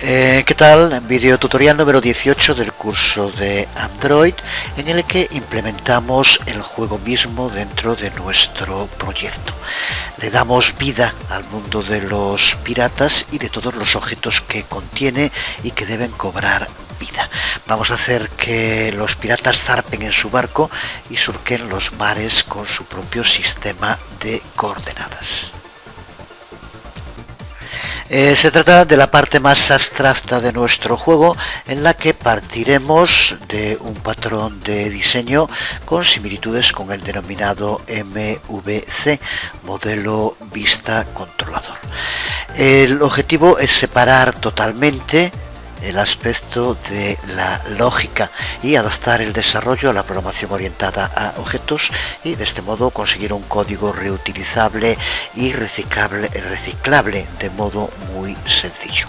¿Qué tal? Video tutorial número 18 del curso de Android, en el que implementamos el juego mismo dentro de nuestro proyecto. Le damos vida al mundo de los piratas y de todos los objetos que contiene y que deben cobrar vida. Vamos a hacer que los piratas zarpen en su barco y surquen los mares con su propio sistema de coordenadas. Se trata de la parte más abstracta de nuestro juego, en la que partiremos de un patrón de diseño con similitudes con el denominado MVC, modelo vista controlador. El objetivo es separar totalmente el aspecto de la lógica y adaptar el desarrollo a la programación orientada a objetos, y de este modo conseguir un código reutilizable y reciclable de modo muy sencillo.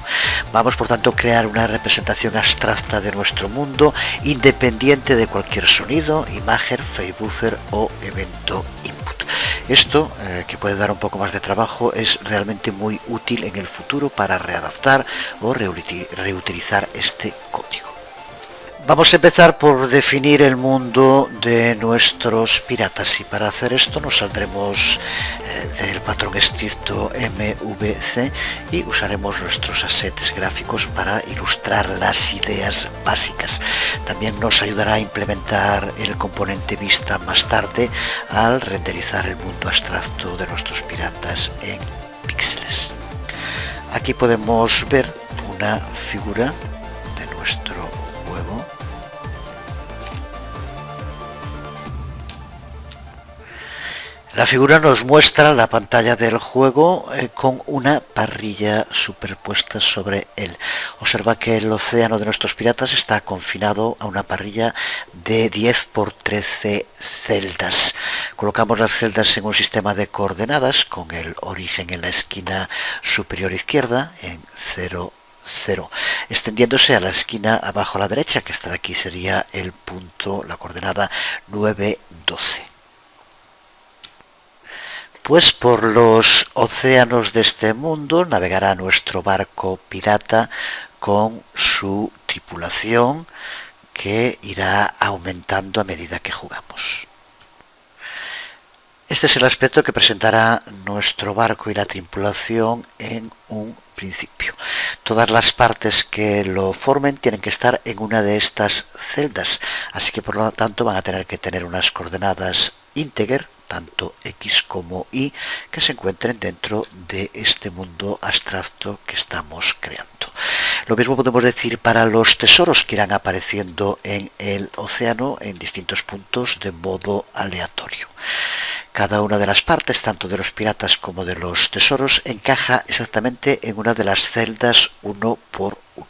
Vamos por tanto a crear una representación abstracta de nuestro mundo independiente de cualquier sonido, imagen, frame buffer o evento input. Esto, que puede dar un poco más de trabajo, es realmente muy útil en el futuro para readaptar o reutilizar este código. Vamos a empezar por definir el mundo de nuestros piratas, y para hacer esto nos saldremos del patrón estricto MVC y usaremos nuestros assets gráficos para ilustrar las ideas básicas. También nos ayudará a implementar el componente vista más tarde al renderizar el mundo abstracto de nuestros piratas en píxeles. Aquí podemos ver una figura de nuestro juego. La figura nos muestra la pantalla del juego con una parrilla superpuesta sobre él. Observa que el océano de nuestros piratas está confinado a una parrilla de 10 por 13 celdas. Colocamos las celdas en un sistema de coordenadas con el origen en la esquina superior izquierda en 0, 0, extendiéndose a la esquina abajo a la derecha, que esta de aquí sería el punto, la coordenada 9, 12. Pues por los océanos de este mundo navegará nuestro barco pirata con su tripulación, que irá aumentando a medida que jugamos. Este es el aspecto que presentará nuestro barco y la tripulación en un principio. Todas las partes que lo formen tienen que estar en una de estas celdas, así que por lo tanto van a tener que tener unas coordenadas integer, tanto X como Y, que se encuentren dentro de este mundo abstracto que estamos creando. Lo mismo podemos decir para los tesoros que irán apareciendo en el océano en distintos puntos de modo aleatorio. Cada una de las partes, tanto de los piratas como de los tesoros, encaja exactamente en una de las celdas 1 por 1.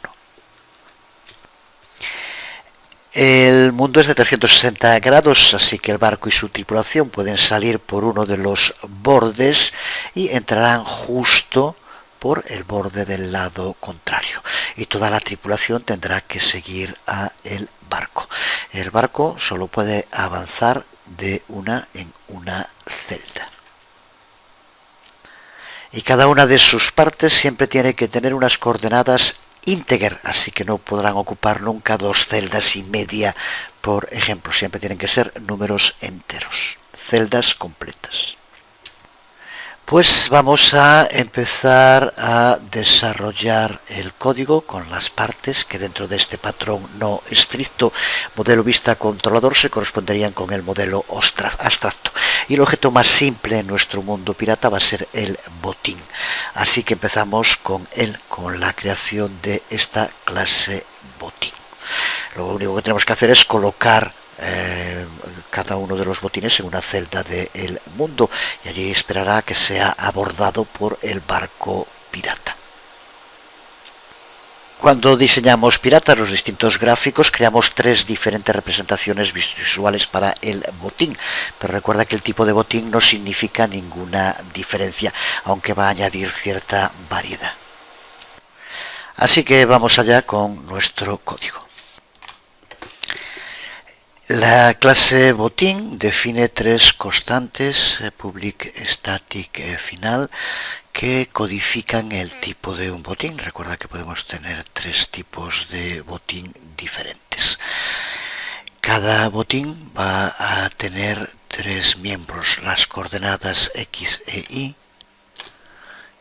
El mundo es de 360 grados, así que el barco y su tripulación pueden salir por uno de los bordes y entrarán justo por el borde del lado contrario, y toda la tripulación tendrá que seguir a el barco. El barco solo puede avanzar de una en una celda, y cada una de sus partes siempre tiene que tener unas coordenadas integer, así que no podrán ocupar nunca 2 celdas y media, por ejemplo. Siempre tienen que ser números enteros, celdas completas. Pues vamos a empezar a desarrollar el código con las partes que dentro de este patrón no estricto modelo vista controlador se corresponderían con el modelo abstracto. Y el objeto más simple en nuestro mundo pirata va a ser el botín. Así que empezamos con él, con la creación de esta clase botín. Lo único que tenemos que hacer es colocar cada uno de los botines en una celda del mundo, y allí esperará que sea abordado por el barco pirata. Cuando diseñamos piratas, los distintos gráficos, creamos 3 diferentes representaciones visuales para el botín, pero recuerda que el tipo de botín no significa ninguna diferencia, aunque va a añadir cierta variedad. Así que vamos allá con nuestro código. La clase botín define tres constantes, public, static, final, que codifican el tipo de un botín. Recuerda que podemos tener tres tipos de botín diferentes. Cada botín va a tener tres miembros, las coordenadas X e Y,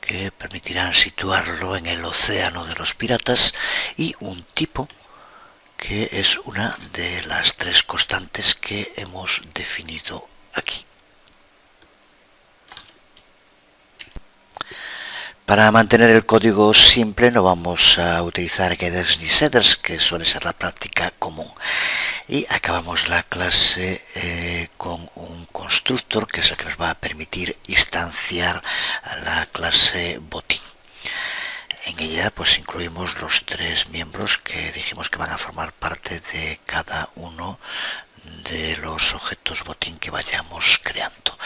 que permitirán situarlo en el océano de los piratas, y un tipo, que es una de las tres constantes que hemos definido aquí. Para mantener el código simple no vamos a utilizar getters ni setters, que suele ser la práctica común. Y acabamos la clase con un constructor, que es el que nos va a permitir instanciar a la clase botín. En ella pues incluimos los tres miembros que dijimos que van a formar parte de cada uno de los objetos botín que vayamos creando.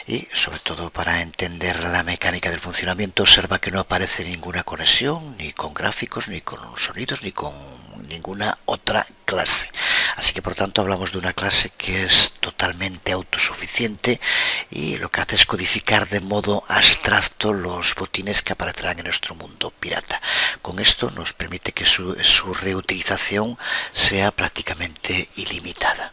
Y sobre todo, para entender la mecánica del funcionamiento, observa que no aparece ninguna conexión, ni con gráficos, ni con sonidos, ni con ninguna otra clase. Así que por tanto hablamos de una clase que es totalmente autosuficiente y lo que hace es codificar de modo abstracto los botines que aparecerán en nuestro mundo pirata. Con esto nos permite que su reutilización sea prácticamente ilimitada.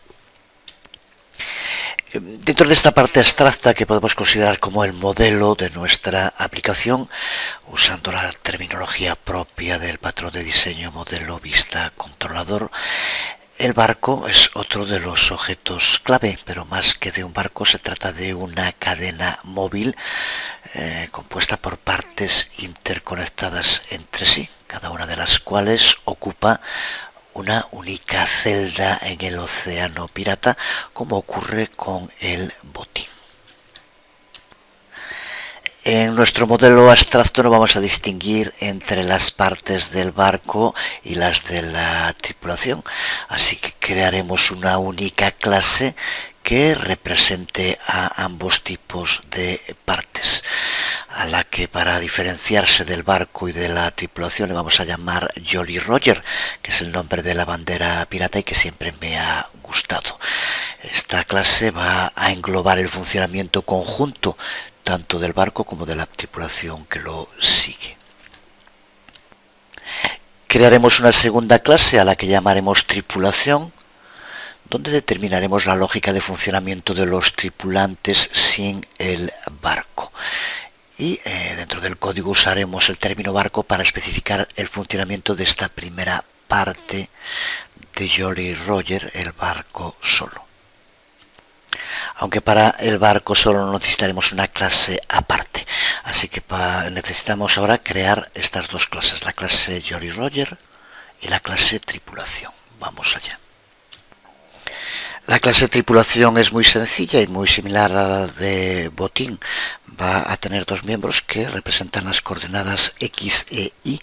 Dentro de esta parte abstracta, que podemos considerar como el modelo de nuestra aplicación, usando la terminología propia del patrón de diseño modelo vista controlador, el barco es otro de los objetos clave, pero más que de un barco se trata de una cadena móvil compuesta por partes interconectadas entre sí, cada una de las cuales ocupa una única celda en el océano pirata, como ocurre con el botín. En nuestro modelo abstracto no vamos a distinguir entre las partes del barco y las de la tripulación, así que crearemos una única clase que represente a ambos tipos de partes, a la que, para diferenciarse del barco y de la tripulación, le vamos a llamar Jolly Roger, que es el nombre de la bandera pirata y que siempre me ha gustado. Esta clase va a englobar el funcionamiento conjunto tanto del barco como de la tripulación que lo sigue. Crearemos una segunda clase a la que llamaremos tripulación, donde determinaremos la lógica de funcionamiento de los tripulantes sin el barco. Y dentro del código usaremos el término barco para especificar el funcionamiento de esta primera parte de Jolly Roger, el barco solo. Aunque para el barco solo no necesitaremos una clase aparte, así que necesitamos ahora crear estas dos clases, la clase Jolly Roger y la clase tripulación. Vamos allá. La clase tripulación es muy sencilla y muy similar a la de botín. Va a tener dos miembros que representan las coordenadas X e Y,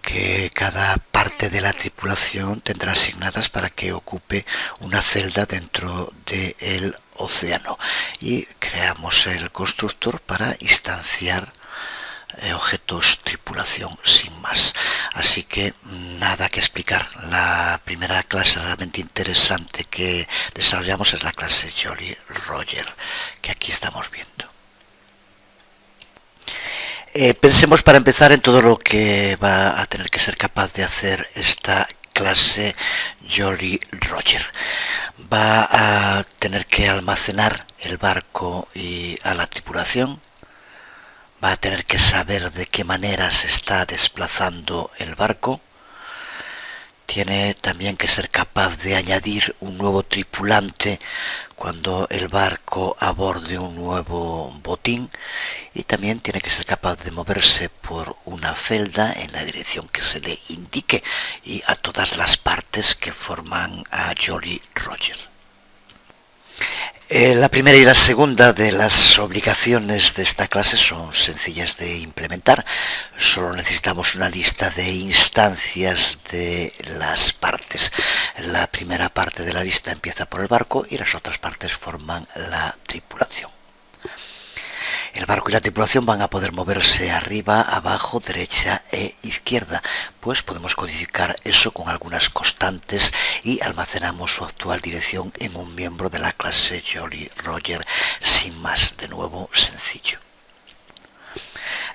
que cada parte de la tripulación tendrá asignadas para que ocupe una celda dentro del océano. Y creamos el constructor para instanciar objetos tripulación sin más. Así que nada que explicar. La primera clase realmente interesante que desarrollamos es la clase Jolly Roger, que aquí estamos viendo. Pensemos para empezar en todo lo que va a tener que ser capaz de hacer esta clase Jolly Roger. Va a tener que almacenar el barco y a la tripulación. Va a tener que saber de qué manera se está desplazando el barco. Tiene también que ser capaz de añadir un nuevo tripulante cuando el barco aborde un nuevo botín, y también tiene que ser capaz de moverse por una celda en la dirección que se le indique y a todas las partes que forman a Jolly Roger. La primera y la segunda de las obligaciones de esta clase son sencillas de implementar. Solo necesitamos una lista de instancias de las partes. La primera parte de la lista empieza por el barco y las otras partes forman la tripulación. El barco y la tripulación van a poder moverse arriba, abajo, derecha e izquierda, pues podemos codificar eso con algunas constantes y almacenamos su actual dirección en un miembro de la clase Jolly Roger, sin más, de nuevo sencillo.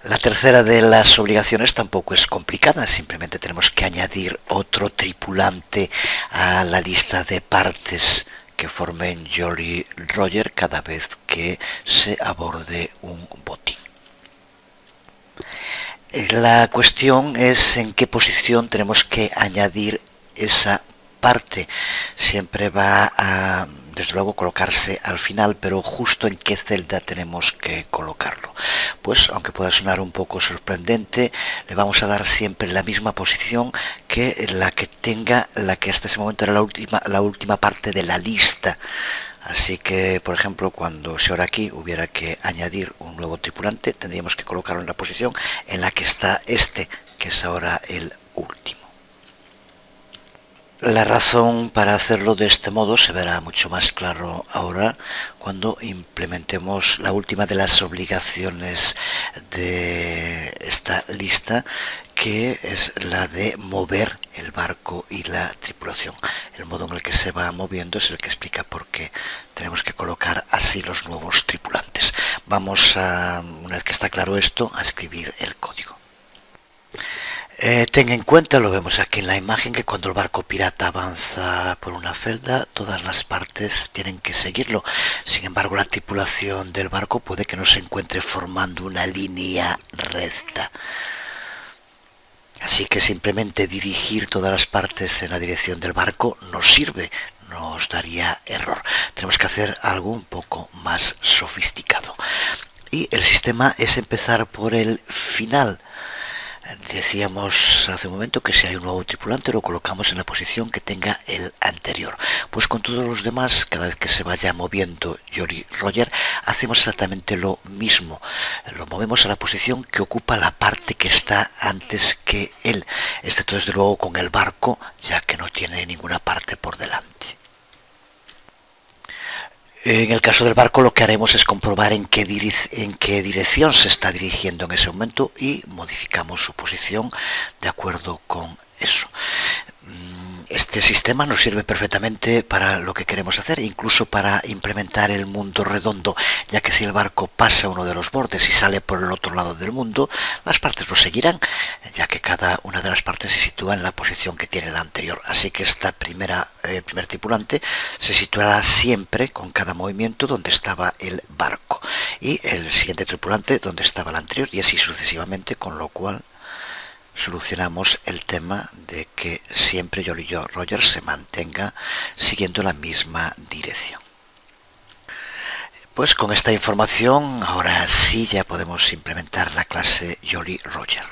La tercera de las obligaciones tampoco es complicada, simplemente tenemos que añadir otro tripulante a la lista de partes que formen Jolly Roger cada vez que se aborde un botín. La cuestión es en qué posición tenemos que añadir esa parte. Siempre va a, desde luego, colocarse al final, pero justo en qué celda tenemos que colocarlo. Pues, aunque pueda sonar un poco sorprendente, le vamos a dar siempre la misma posición que la que tenga la que hasta ese momento era la última parte de la lista. Así que, por ejemplo, cuando si ahora aquí hubiera que añadir un nuevo tripulante, tendríamos que colocarlo en la posición en la que está este, que es ahora el último. La razón para hacerlo de este modo se verá mucho más claro ahora cuando implementemos la última de las obligaciones de esta lista, que es la de mover el barco y la tripulación. El modo en el que se va moviendo es el que explica por qué tenemos que colocar así los nuevos tripulantes. Vamos a, una vez que está claro esto, a escribir el código. Ten en cuenta, lo vemos aquí en la imagen, que cuando el barco pirata avanza por una celda, todas las partes tienen que seguirlo. Sin embargo, la tripulación del barco puede que no se encuentre formando una línea recta. Así que simplemente dirigir todas las partes en la dirección del barco no sirve, nos daría error. Tenemos que hacer algo un poco más sofisticado. Y el sistema es empezar por el final. Decíamos hace un momento que si hay un nuevo tripulante lo colocamos en la posición que tenga el anterior. Pues con todos los demás, cada vez que se vaya moviendo Jolly Roger, hacemos exactamente lo mismo. Lo movemos a la posición que ocupa la parte que está antes que él, excepto desde luego con el barco, ya que no tiene ninguna parte por delante. En el caso del barco lo que haremos es comprobar en qué dirección se está dirigiendo en ese momento y modificamos su posición de acuerdo con eso. Este sistema nos sirve perfectamente para lo que queremos hacer, incluso para implementar el mundo redondo, ya que si el barco pasa uno de los bordes y sale por el otro lado del mundo, las partes lo seguirán, ya que cada una de las partes se sitúa en la posición que tiene la anterior. Así que esta primer tripulante se situará siempre con cada movimiento donde estaba el barco, y el siguiente tripulante donde estaba el anterior, y así sucesivamente, con lo cual solucionamos el tema de que siempre Jolly Roger se mantenga siguiendo la misma dirección. Pues con esta información ahora sí ya podemos implementar la clase Jolly Roger.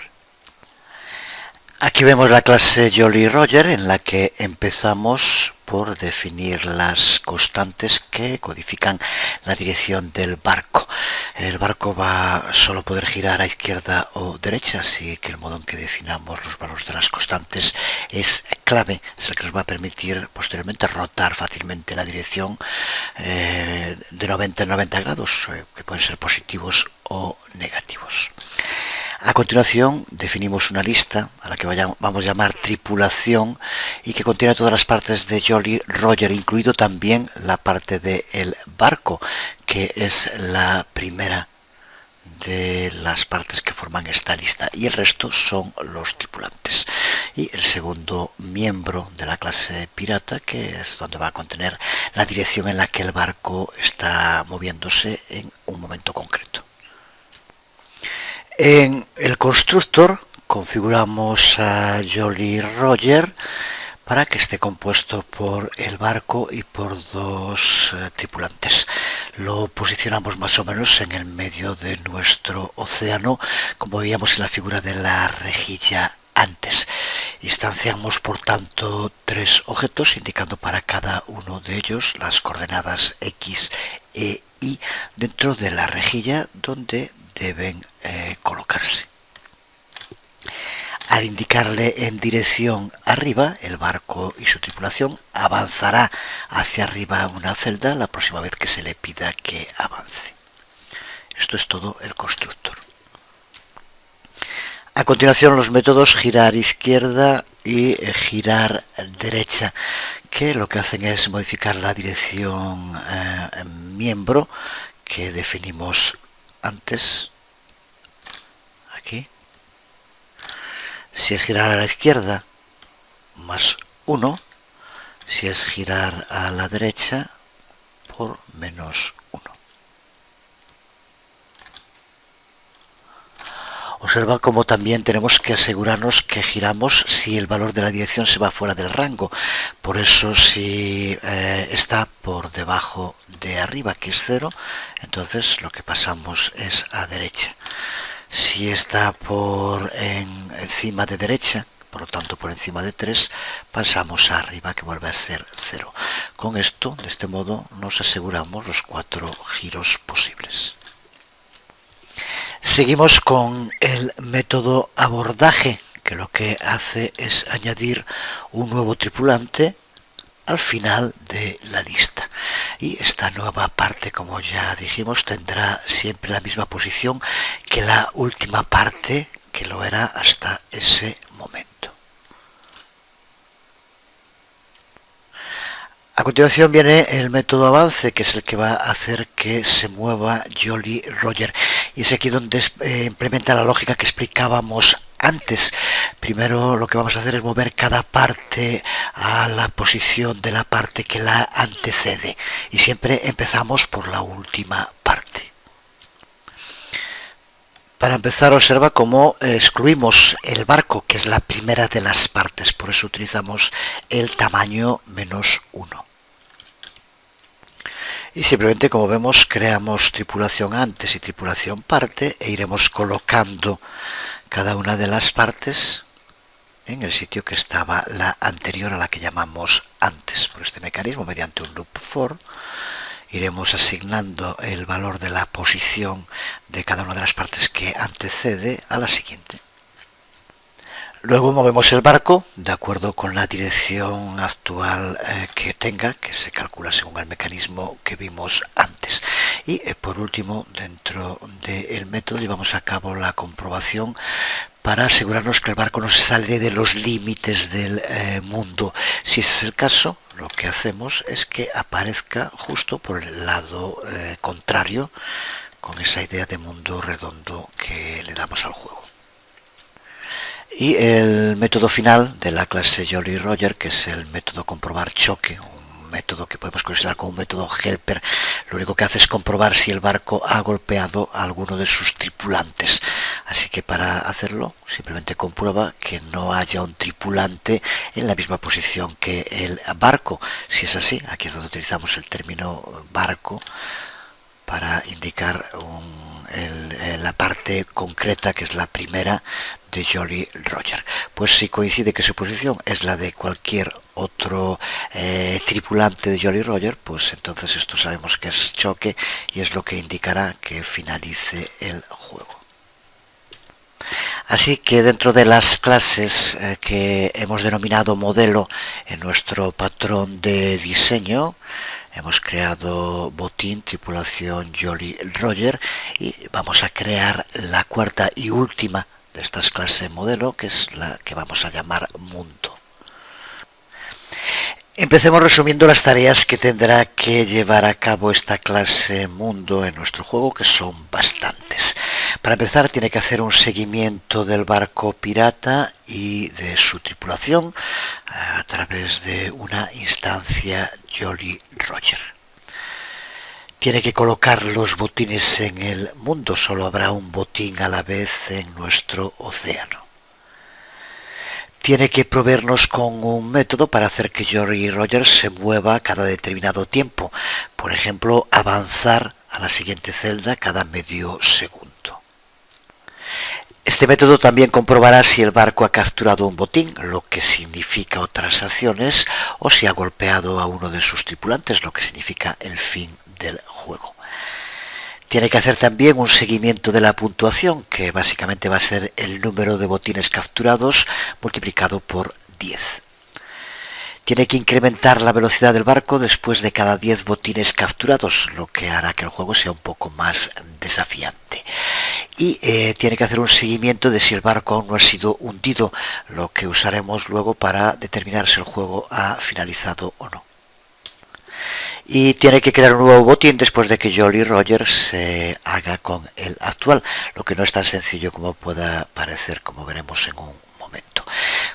Aquí vemos la clase Jolly Roger, en la que empezamos por definir las constantes que codifican la dirección del barco. El barco va a solo poder girar a izquierda o derecha, así que el modo en que definamos los valores de las constantes es clave, es el que nos va a permitir posteriormente rotar fácilmente la dirección de 90 en 90 grados, que pueden ser positivos o negativos. A continuación definimos una lista a la que vamos a llamar tripulación y que contiene todas las partes de Jolly Roger, incluido también la parte del barco, que es la primera de las partes que forman esta lista, y el resto son los tripulantes. Y el segundo miembro de la clase pirata, que es donde va a contener la dirección en la que el barco está moviéndose en un momento concreto. En el constructor configuramos a Jolly Roger para que esté compuesto por el barco y por dos tripulantes. Lo posicionamos más o menos en el medio de nuestro océano, como veíamos en la figura de la rejilla antes. Instanciamos por tanto tres objetos, indicando para cada uno de ellos las coordenadas X, E, Y dentro de la rejilla donde deben colocarse. Al indicarle en dirección arriba, el barco y su tripulación avanzará hacia arriba una celda la próxima vez que se le pida que avance. Esto es todo el constructor. A continuación los métodos girar izquierda y girar derecha, que lo que hacen es modificar la dirección miembro que definimos antes, aquí. Si es girar a la izquierda, más 1, si es girar a la derecha, por menos 1. Observa cómo también tenemos que asegurarnos que giramos si el valor de la dirección se va fuera del rango. Por eso si está por debajo de arriba, que es 0, entonces lo que pasamos es a derecha. Si está por encima de derecha, por lo tanto por encima de 3, pasamos a arriba, que vuelve a ser 0. Con esto, de este modo, nos aseguramos los 4 giros posibles. Seguimos con el método abordaje, que lo que hace es añadir un nuevo tripulante al final de la lista. Y esta nueva parte, como ya dijimos, tendrá siempre la misma posición que la última parte, que lo era hasta ese momento. A continuación viene el método avance, que es el que va a hacer que se mueva Jolly Roger. Y es aquí donde implementa la lógica que explicábamos antes. Primero lo que vamos a hacer es mover cada parte a la posición de la parte que la antecede. Y siempre empezamos por la última parte. Para empezar, observa cómo excluimos el barco, que es la primera de las partes. Por eso utilizamos el tamaño -1. Y simplemente, como vemos, creamos tripulación antes y tripulación parte e iremos colocando cada una de las partes en el sitio que estaba la anterior a la que llamamos antes. Por este mecanismo, mediante un loop for, iremos asignando el valor de la posición de cada una de las partes que antecede a la siguiente. Luego movemos el barco de acuerdo con la dirección actual que tenga, que se calcula según el mecanismo que vimos antes. Y por último, dentro del método llevamos a cabo la comprobación para asegurarnos que el barco no se sale de los límites del mundo. Si ese es el caso, lo que hacemos es que aparezca justo por el lado contrario, con esa idea de mundo redondo que le damos al juego. Y el método final de la clase Jolly Roger, que es el método comprobar choque, un método que podemos considerar como un método helper, lo único que hace es comprobar si el barco ha golpeado a alguno de sus tripulantes. Así que para hacerlo, simplemente comprueba que no haya un tripulante en la misma posición que el barco. Si es así, aquí es donde utilizamos el término barco para indicar la parte concreta, que es la primera de Jolly Roger. Pues si coincide que su posición es la de cualquier otro tripulante de Jolly Roger, pues entonces esto sabemos que es choque y es lo que indicará que finalice el juego. Así que dentro de las clases que hemos denominado modelo en nuestro patrón de diseño, hemos creado botín, tripulación Jolly Roger, y vamos a crear la cuarta y última de estas clases modelo, que es la que vamos a llamar mundo. Empecemos resumiendo las tareas que tendrá que llevar a cabo esta clase mundo en nuestro juego, que son bastantes. Para empezar, tiene que hacer un seguimiento del barco pirata y de su tripulación a través de una instancia Jolly Roger. Tiene que colocar los botines en el mundo, solo habrá un botín a la vez en nuestro océano. Tiene que proveernos con un método para hacer que Jolly Roger se mueva cada determinado tiempo. Por ejemplo, avanzar a la siguiente celda cada medio segundo. Este método también comprobará si el barco ha capturado un botín, lo que significa otras acciones, o si ha golpeado a uno de sus tripulantes, lo que significa el fin del juego. Tiene que hacer también un seguimiento de la puntuación, que básicamente va a ser el número de botines capturados multiplicado por 10. Tiene que incrementar la velocidad del barco después de cada 10 botines capturados, lo que hará que el juego sea un poco más desafiante. Y tiene que hacer un seguimiento de si el barco aún no ha sido hundido, lo que usaremos luego para determinar si el juego ha finalizado o no. Y tiene que crear un nuevo botín después de que Jolly Roger se haga con el actual, lo que no es tan sencillo como pueda parecer, como veremos en un momento.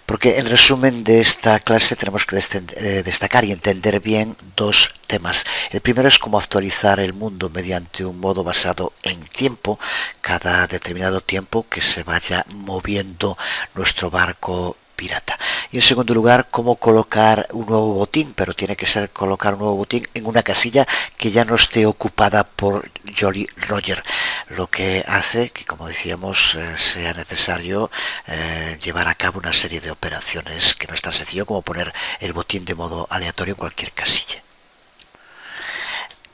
Porque en resumen de esta clase tenemos que destacar y entender bien dos temas. El primero es cómo actualizar el mundo mediante un modo basado en tiempo, cada determinado tiempo que se vaya moviendo nuestro barco pirata. Y en segundo lugar, cómo colocar un nuevo botín, pero tiene que ser colocar un nuevo botín en una casilla que ya no esté ocupada por Jolly Roger, lo que hace que, como decíamos, sea necesario llevar a cabo una serie de operaciones que no es tan sencillo como poner el botín de modo aleatorio en cualquier casilla.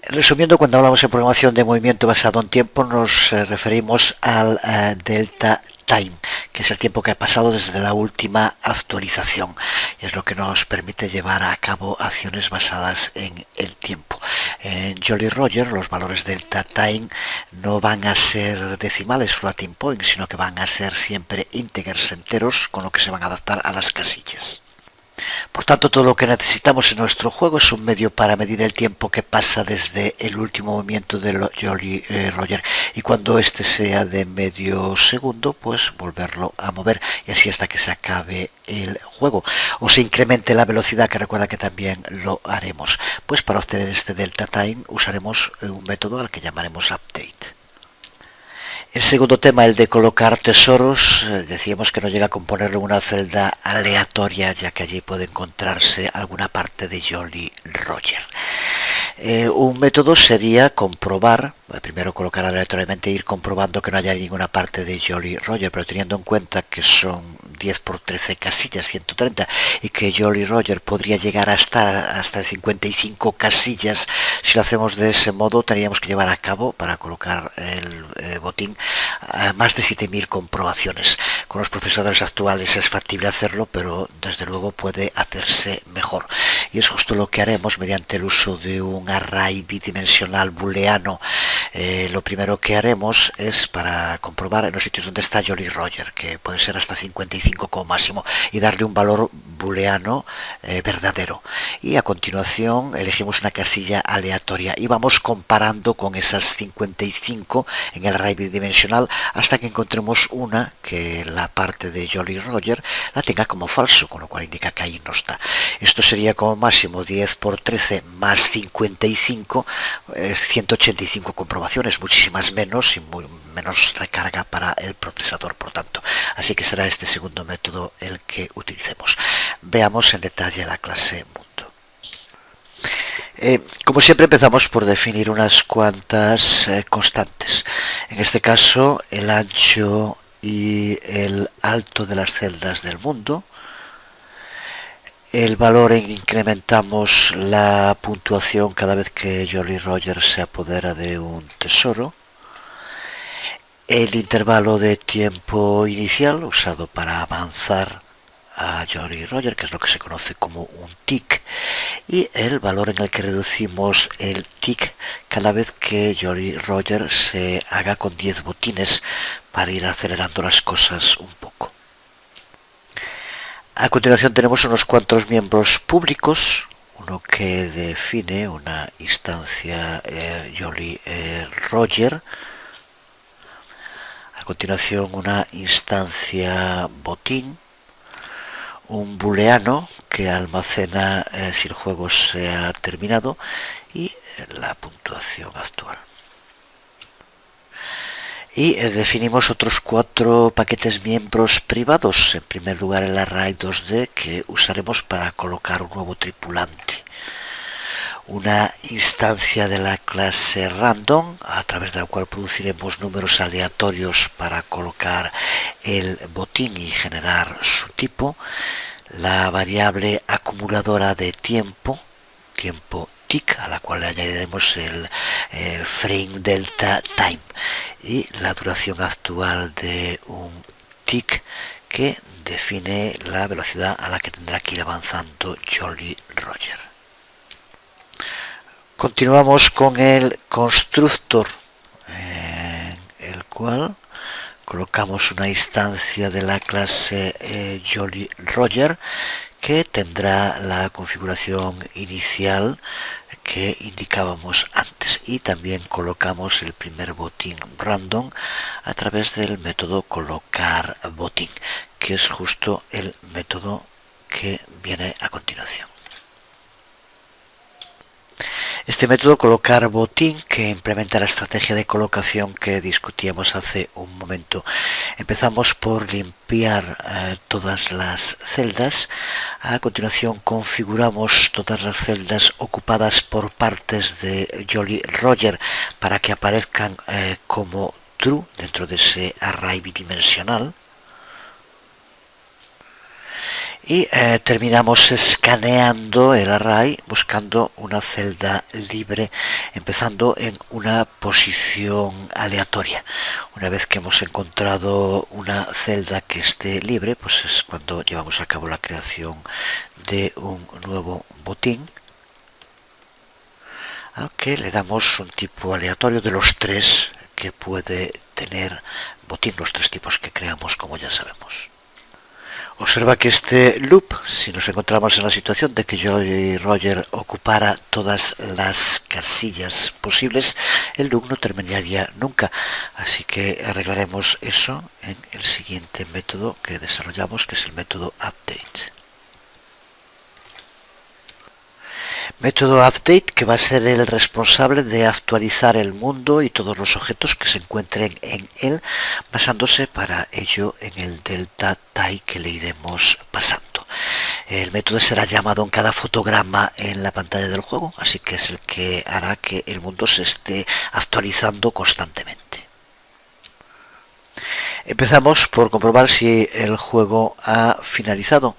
Resumiendo, cuando hablamos en programación de movimiento basado en tiempo, nos referimos al delta time, que es el tiempo que ha pasado desde la última actualización, y es lo que nos permite llevar a cabo acciones basadas en el tiempo. En Jolly Roger los valores delta time no van a ser decimales, floating point, sino que van a ser siempre integers enteros, con lo que se van a adaptar a las casillas. Por tanto, todo lo que necesitamos en nuestro juego es un medio para medir el tiempo que pasa desde el último movimiento de Jolly Roger, y cuando este sea de medio segundo, pues volverlo a mover, y así hasta que se acabe el juego o se incremente la velocidad, que recuerda que también lo haremos. Pues para obtener este delta time usaremos un método al que llamaremos update. El segundo tema, el de colocar tesoros, decíamos que no llega a componerlo en una celda aleatoria, ya que allí puede encontrarse alguna parte de Jolly Roger. Un método sería comprobar, primero colocar aleatoriamente e ir comprobando que no haya ninguna parte de Jolly Roger, pero teniendo en cuenta que son 10 por 13 casillas, 130, y que Jolly Roger podría llegar a estar hasta 55 casillas, si lo hacemos de ese modo tendríamos que llevar a cabo, para colocar el botín, más de 7000 comprobaciones. Con los procesadores actuales es factible hacerlo, pero desde luego puede hacerse mejor. Y es justo lo que haremos mediante el uso de un array bidimensional booleano. Lo primero que haremos es para comprobar en los sitios donde está Jolly Roger, que puede ser hasta 55 como máximo, y darle un valor booleano verdadero. Y a continuación elegimos una casilla aleatoria y vamos comparando con esas 55 en el array bidimensional hasta que encontremos una que la parte de Jolly Roger la tenga como falso, con lo cual indica que ahí no está. Esto sería como máximo 10 por 13 más 55, 185 comprobaciones, muchísimas menos y menos recarga para el procesador, por tanto. Así que será este segundo método el que utilicemos. Veamos en detalle la clase mundo. Como siempre empezamos por definir unas cuantas constantes. En este caso el ancho y el alto de las celdas del mundo. El valor en que incrementamos la puntuación cada vez que Jolly Roger se apodera de un tesoro. El intervalo de tiempo inicial usado para avanzar a Jolly Roger, que es lo que se conoce como un tick, y el valor en el que reducimos el tick cada vez que Jolly Roger se haga con 10 botines, para ir acelerando las cosas un poco. A continuación tenemos unos cuantos miembros públicos, uno que define una instancia Jolly Roger, a continuación una instancia botín, un booleano que almacena si el juego se ha terminado, y la puntuación actual. Y definimos otros 4 paquetes miembros privados. En primer lugar el array 2D, que usaremos para colocar un nuevo tripulante. Una instancia de la clase random, a través de la cual produciremos números aleatorios para colocar el botín y generar su tipo. La variable acumuladora de tiempo tick, a la cual le añadiremos el frame delta time, y la duración actual de un tick que define la velocidad a la que tendrá que ir avanzando Jolly Roger. Continuamos con el constructor, en el cual colocamos una instancia de la clase Jolly Roger que tendrá la configuración inicial que indicábamos antes, y también colocamos el primer botín random a través del método colocar botín, que es justo el método que viene a continuación. Este método colocar botín, que implementa la estrategia de colocación que discutíamos hace un momento. Empezamos por limpiar todas las celdas. A continuación configuramos todas las celdas ocupadas por partes de Jolly Roger para que aparezcan como true dentro de ese array bidimensional. Y terminamos escaneando el array buscando una celda libre, empezando en una posición aleatoria. Una vez que hemos encontrado una celda que esté libre, pues es cuando llevamos a cabo la creación de un nuevo botín, al que le damos un tipo aleatorio de los tres que puede tener botín, los tres tipos que creamos, como ya sabemos. Observa que este loop, si nos encontramos en la situación de que Jolly Roger ocupara todas las casillas posibles, el loop no terminaría nunca. Así que arreglaremos eso en el siguiente método que desarrollamos, que es el método update. Método update, que va a ser el responsable de actualizar el mundo y todos los objetos que se encuentren en él, basándose para ello en el delta time que le iremos pasando. El método será llamado en cada fotograma en la pantalla del juego, así que es el que hará que el mundo se esté actualizando constantemente. Empezamos por comprobar si el juego ha finalizado.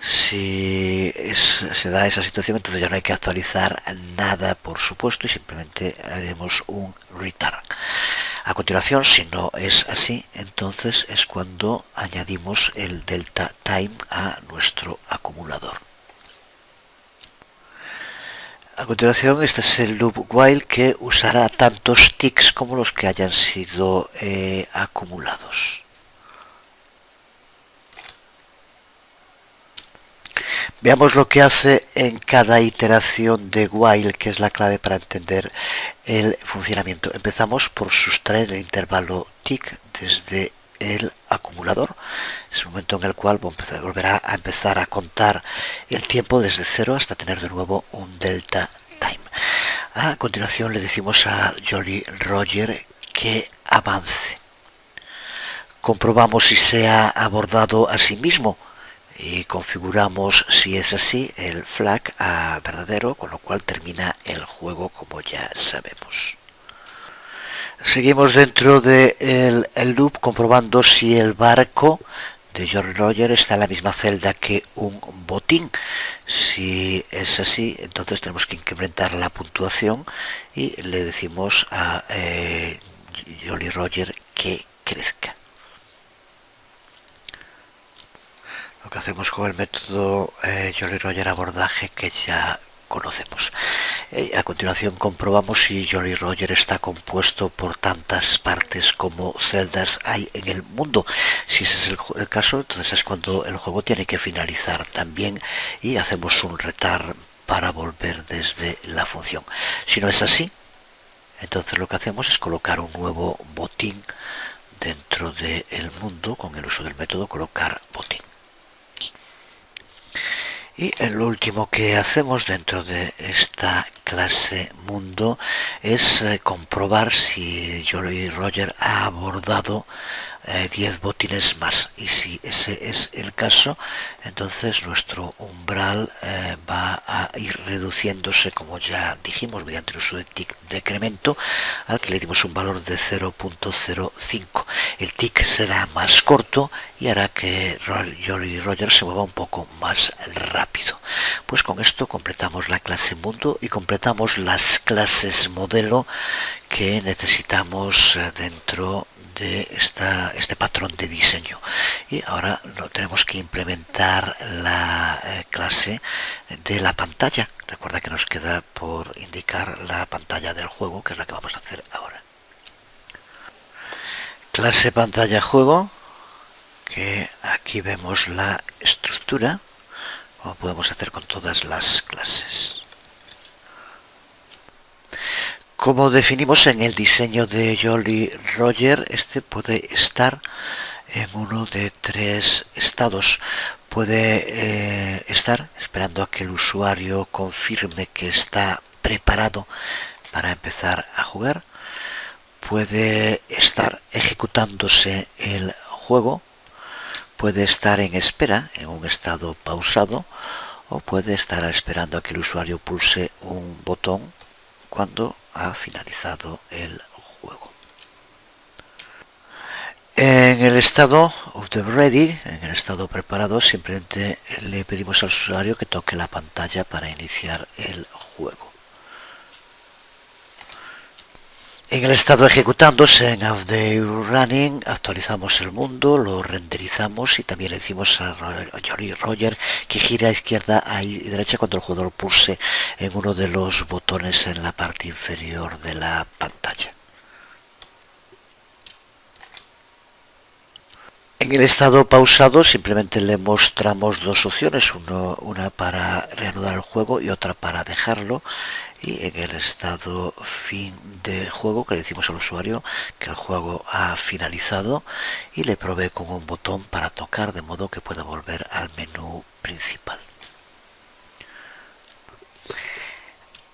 Si se da esa situación, entonces ya no hay que actualizar nada, por supuesto, y simplemente haremos un return. A continuación, si no es así, entonces es cuando añadimos el delta time a nuestro acumulador. A continuación, este es el loop while, que usará tantos ticks como los que hayan sido acumulados. Veamos lo que hace en cada iteración de while, que es la clave para entender el funcionamiento. Empezamos por sustraer el intervalo tick desde el acumulador. Es el momento en el cual volverá a empezar a contar el tiempo desde cero hasta tener de nuevo un delta time. A continuación le decimos a Jolly Roger que avance. Comprobamos si se ha abordado a sí mismo y configuramos, si es así, el flag a verdadero, con lo cual termina el juego, como ya sabemos. Seguimos dentro del loop comprobando si el barco de Jolly Roger está en la misma celda que un botín. Si es así, entonces tenemos que incrementar la puntuación y le decimos a Jolly Roger que crezca. Lo que hacemos con el método Jolly Roger abordaje, que ya conocemos. A continuación comprobamos si Jolly Roger está compuesto por tantas partes como celdas hay en el mundo. Si ese es el caso, entonces es cuando el juego tiene que finalizar también y hacemos un return para volver desde la función. Si no es así, entonces lo que hacemos es colocar un nuevo botín dentro del mundo con el uso del método colocar botín. Y lo último que hacemos dentro de esta clase mundo es comprobar si Jolly Roger ha abordado 10 botines más, y si ese es el caso, entonces nuestro umbral va a ir reduciéndose, como ya dijimos, mediante el uso de tick decremento, al que le dimos un valor de 0.05. El tick será más corto y hará que Jolly Roger se mueva un poco más rápido. Pues con esto completamos la clase mundo y completamos las clases modelo que necesitamos dentro de este patrón de diseño. Y ahora tenemos que implementar la clase de la pantalla. Recuerda que nos queda por indicar la pantalla del juego, que es la que vamos a hacer ahora. Clase pantalla juego, que aquí vemos la estructura, como podemos hacer con todas las clases. Como definimos en el diseño de Jolly Roger, este puede estar en uno de tres estados. Puede estar esperando a que el usuario confirme que está preparado para empezar a jugar. Puede estar ejecutándose el juego. Puede estar en espera, en un estado pausado, o puede estar esperando a que el usuario pulse un botón cuando ha finalizado el juego. En el estado of the ready, en el estado preparado, simplemente le pedimos al usuario que toque la pantalla para iniciar el juego. En el estado ejecutándose, en Update Running, actualizamos el mundo, lo renderizamos y también le decimos a Jolly Roger que gire a izquierda y derecha cuando el jugador pulse en uno de los botones en la parte inferior de la pantalla. En el estado pausado simplemente le mostramos dos opciones, una para reanudar el juego y otra para dejarlo. Y en el estado fin de juego, que le decimos al usuario que el juego ha finalizado y le provee con un botón para tocar de modo que pueda volver al menú principal.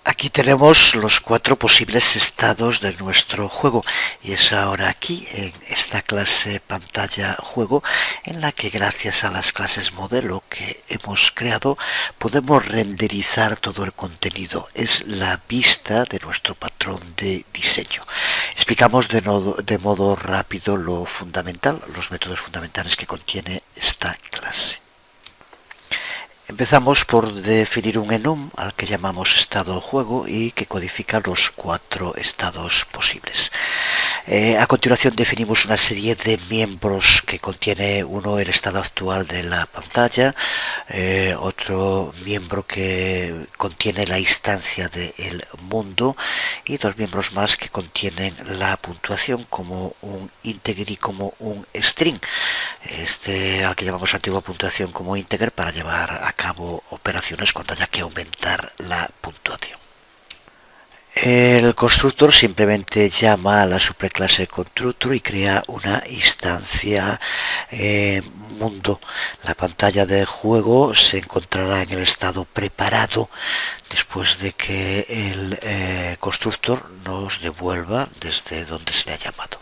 Aquí tenemos los cuatro posibles estados de nuestro juego y es ahora aquí en esta clase pantalla juego en la que gracias a las clases modelo que hemos creado podemos renderizar todo el contenido. Es la vista de nuestro patrón de diseño. Explicamos de modo rápido lo fundamental, los métodos fundamentales que contiene esta clase. Empezamos por definir un enum al que llamamos estado juego y que codifica los cuatro estados posibles. A continuación definimos una serie de miembros que contiene uno el estado actual de la pantalla, otro miembro que contiene la instancia del mundo y dos miembros más que contienen la puntuación como un integer y como un string. Al que llamamos antigua puntuación como integer para llevar a cabo operaciones cuando haya que aumentar la puntuación. El constructor simplemente llama a la superclase constructor y crea una instancia mundo. La pantalla de juego se encontrará en el estado preparado después de que el constructor nos devuelva desde donde se le ha llamado.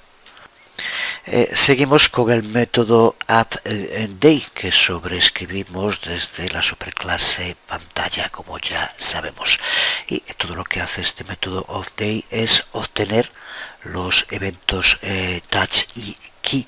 Seguimos con el método addDay que sobreescribimos desde la superclase pantalla, como ya sabemos. Y todo lo que hace este método ofDay es obtener los eventos touch y key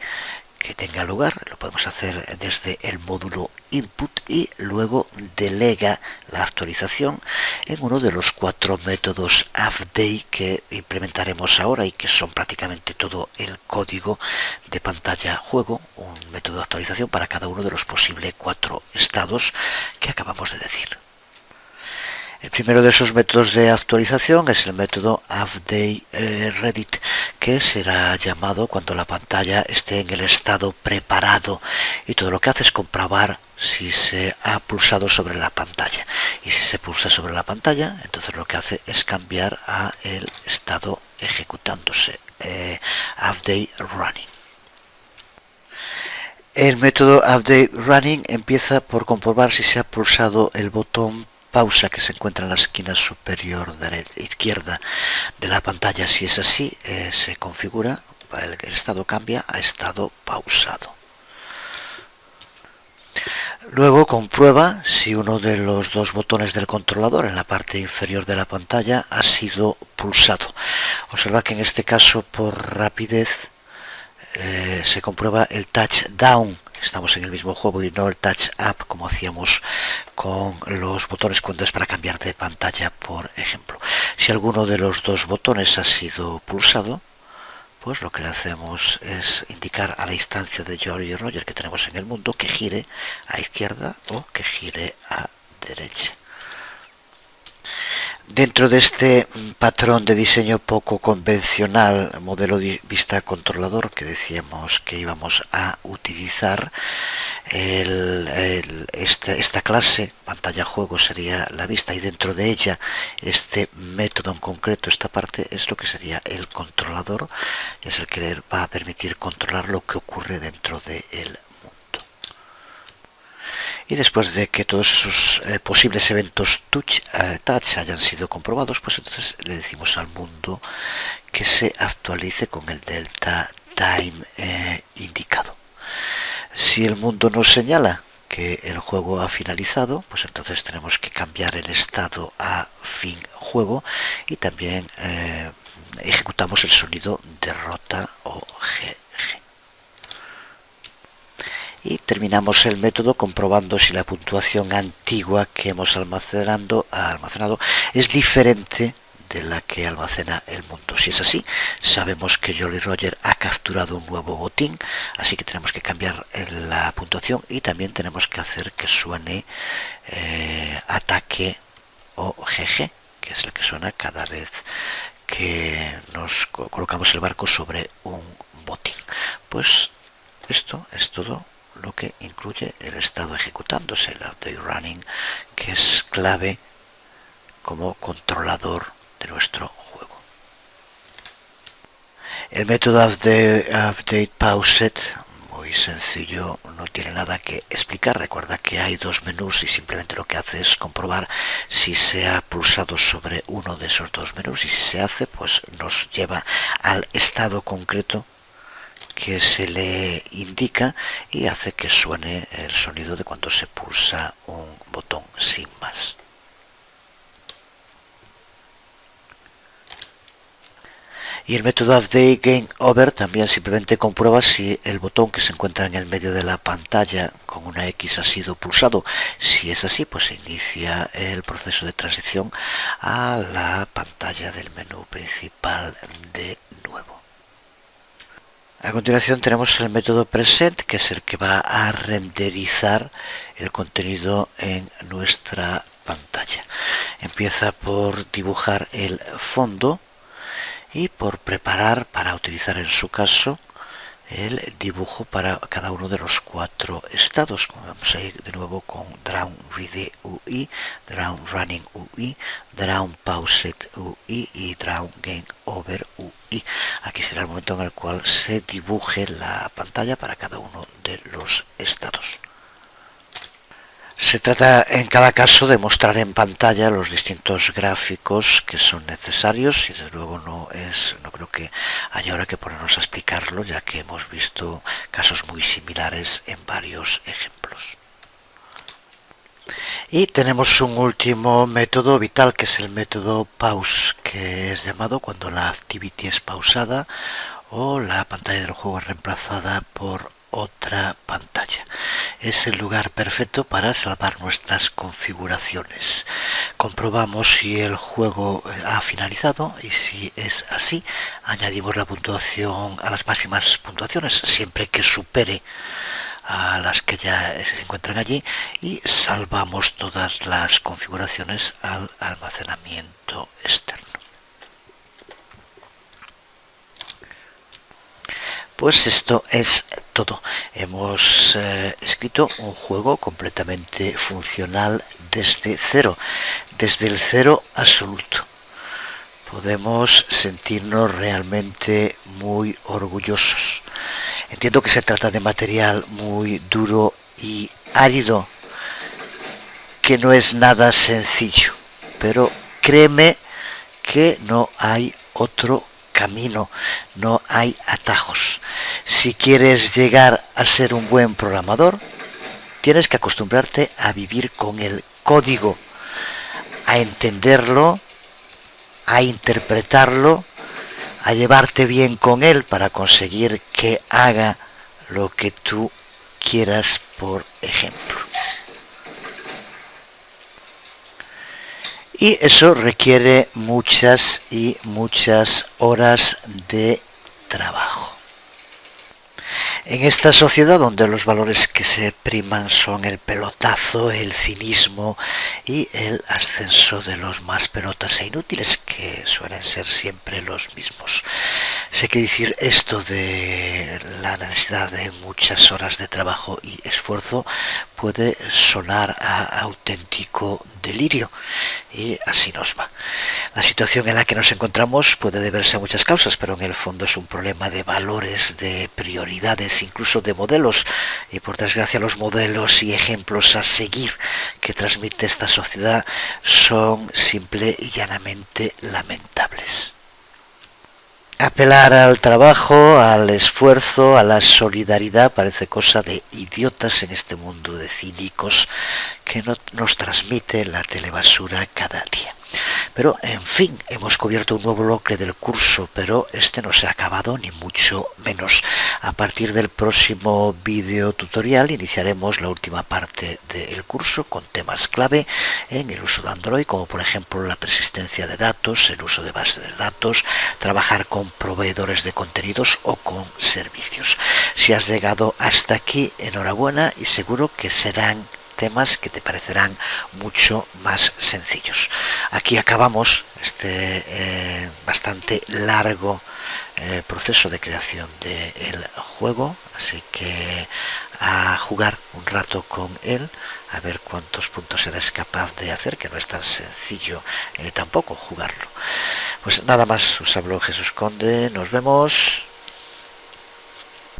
que tenga lugar. Lo podemos hacer desde el módulo input y luego delega la actualización en uno de los cuatro métodos update que implementaremos ahora y que son prácticamente todo el código de pantalla juego, un método de actualización para cada uno de los posibles cuatro estados que acabamos de decir. El primero de esos métodos de actualización es el método updateReady, que será llamado cuando la pantalla esté en el estado preparado y todo lo que hace es comprobar si se ha pulsado sobre la pantalla. Y si se pulsa sobre la pantalla, entonces lo que hace es cambiar a el estado ejecutándose, updateRunning. El método updateRunning empieza por comprobar si se ha pulsado el botón pausa que se encuentra en la esquina superior izquierda de la pantalla. Si es así, se configura, el estado cambia a estado pausado. Luego comprueba si uno de los dos botones del controlador en la parte inferior de la pantalla ha sido pulsado. Observa que en este caso por rapidez se comprueba el touch down. Estamos en el mismo juego y no el touch up como hacíamos con los botones cuando es para cambiar de pantalla, por ejemplo. Si alguno de los dos botones ha sido pulsado, pues lo que le hacemos es indicar a la instancia de Jolly Roger que tenemos en el mundo que gire a izquierda o que gire a derecha. Dentro de este patrón de diseño poco convencional, modelo de vista controlador que decíamos que íbamos a utilizar, esta clase, pantalla juego, sería la vista, y dentro de ella este método en concreto, esta parte, es lo que sería el controlador, y es el que va a permitir controlar lo que ocurre dentro del mundo. Y después de que todos esos posibles eventos touch hayan sido comprobados, pues entonces le decimos al mundo que se actualice con el delta time indicado. Si el mundo nos señala que el juego ha finalizado, pues entonces tenemos que cambiar el estado a fin juego, y también ejecutamos el sonido derrota o GG. Y terminamos el método comprobando si la puntuación antigua que hemos almacenado es diferente de la que almacena el mundo. Si es así, sabemos que Jolly Roger ha capturado un nuevo botín, así que tenemos que cambiar la puntuación, y también tenemos que hacer que suene ataque o GG, que es el que suena cada vez que nos colocamos el barco sobre un botín. Pues esto es todo lo que incluye el estado ejecutándose, el update running, que es clave como controlador de nuestro juego. El método update pauset, muy sencillo, no tiene nada que explicar. Recuerda que hay dos menús y simplemente lo que hace es comprobar si se ha pulsado sobre uno de esos dos menús, y si se hace, pues nos lleva al estado concreto que se le indica y hace que suene el sonido de cuando se pulsa un botón, sin más. Y el método update game over también simplemente comprueba si el botón que se encuentra en el medio de la pantalla con una X ha sido pulsado. Si es así, pues se inicia el proceso de transición a la pantalla del menú principal de nuevo. A continuación tenemos el método present, que es el que va a renderizar el contenido en nuestra pantalla. Empieza por dibujar el fondo y por preparar para utilizar en su caso el dibujo para cada uno de los cuatro estados. Vamos a ir de nuevo con Drawn Ready UI, Drawn Running UI, Drawn Paused UI y Drawn Game Over UI. Aquí será el momento en el cual se dibuje la pantalla para cada uno de los estados. Se trata en cada caso de mostrar en pantalla los distintos gráficos que son necesarios, y desde luego no creo que haya ahora que ponernos a explicarlo, ya que hemos visto casos muy similares en varios ejemplos. Y tenemos un último método vital, que es el método pause, que es llamado cuando la activity es pausada o la pantalla del juego es reemplazada por otra pantalla. Es el lugar perfecto para salvar nuestras configuraciones. Comprobamos si el juego ha finalizado, y si es así, añadimos la puntuación a las máximas puntuaciones siempre que supere a las que ya se encuentran allí, y salvamos todas las configuraciones al almacenamiento externo. Pues esto es todo. Hemos escrito un juego completamente funcional desde cero, desde el cero absoluto. Podemos sentirnos realmente muy orgullosos. Entiendo que se trata de material muy duro y árido, que no es nada sencillo, pero créeme que no hay otro camino, no hay atajos. Si quieres llegar a ser un buen programador, tienes que acostumbrarte a vivir con el código, a entenderlo, a interpretarlo, a llevarte bien con él para conseguir que haga lo que tú quieras, por ejemplo. Y eso requiere muchas y muchas horas de trabajo. En esta sociedad donde los valores que se priman son el pelotazo, el cinismo y el ascenso de los más pelotas e inútiles, que suelen ser siempre los mismos. Sé que decir esto de la necesidad de muchas horas de trabajo y esfuerzo puede sonar a auténtico delirio, y así nos va. La situación en la que nos encontramos puede deberse a muchas causas, pero en el fondo es un problema de valores, de prioridades, incluso de modelos, y por desgracia los modelos y ejemplos a seguir que transmite esta sociedad son simple y llanamente lamentables. Apelar al trabajo, al esfuerzo, a la solidaridad parece cosa de idiotas en este mundo de cínicos que nos transmite la telebasura cada día. Pero, en fin, hemos cubierto un nuevo bloque del curso, pero este no se ha acabado, ni mucho menos. A partir del próximo vídeo tutorial iniciaremos la última parte del curso con temas clave en el uso de Android, como por ejemplo la persistencia de datos, el uso de bases de datos, trabajar con proveedores de contenidos o con servicios. Si has llegado hasta aquí, enhorabuena, y seguro que serán temas que te parecerán mucho más sencillos. Aquí acabamos este bastante largo proceso de creación del juego, así que a jugar un rato con él, a ver cuántos puntos eres capaz de hacer, que no es tan sencillo tampoco jugarlo. Pues nada más, os habló Jesús Conde, nos vemos.